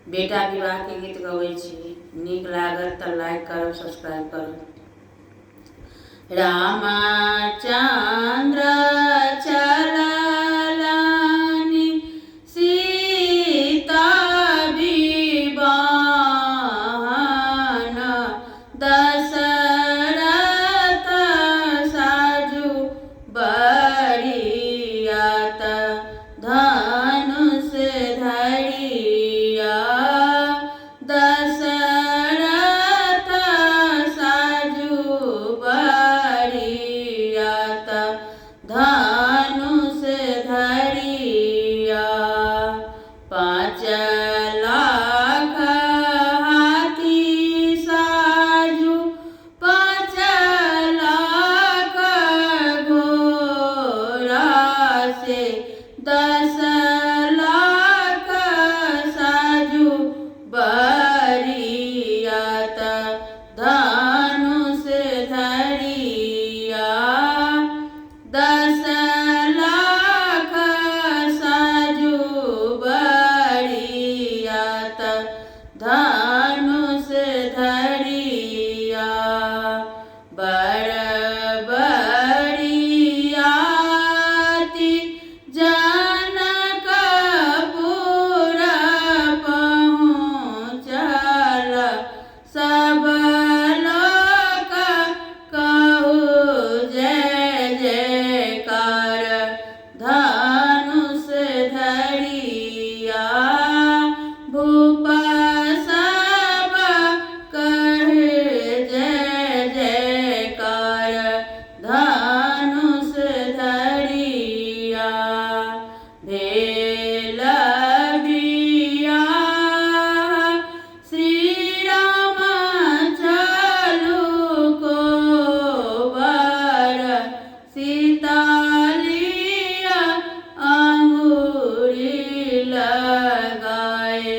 बेटा विवाह के गीत गबै छी। नीक लागत तऽ लाइक करब, सब्सक्राइब करब। रामचंद्र चललनि सीता विवाहन, दशरथ साजु बरियात धनुष धरिया। दशरथ साजु बरियात धनुष धरिया। 5 लाख हाथी साजु 5 लाख घोड़ा से 10 लाख साजु बरियात धनुष धरिया। 10 लाख साजु बरियात धनुष धरिया। बर बरियाती जनकपुर पहुँचल, सब लोक कहू जय जयकार धनुष धरिया। भूप सब कहे जय जयकार धनुष धरिया। भेल बियाह श्री राम चलू कोबर, सीता लिया अंगूरी लगाए।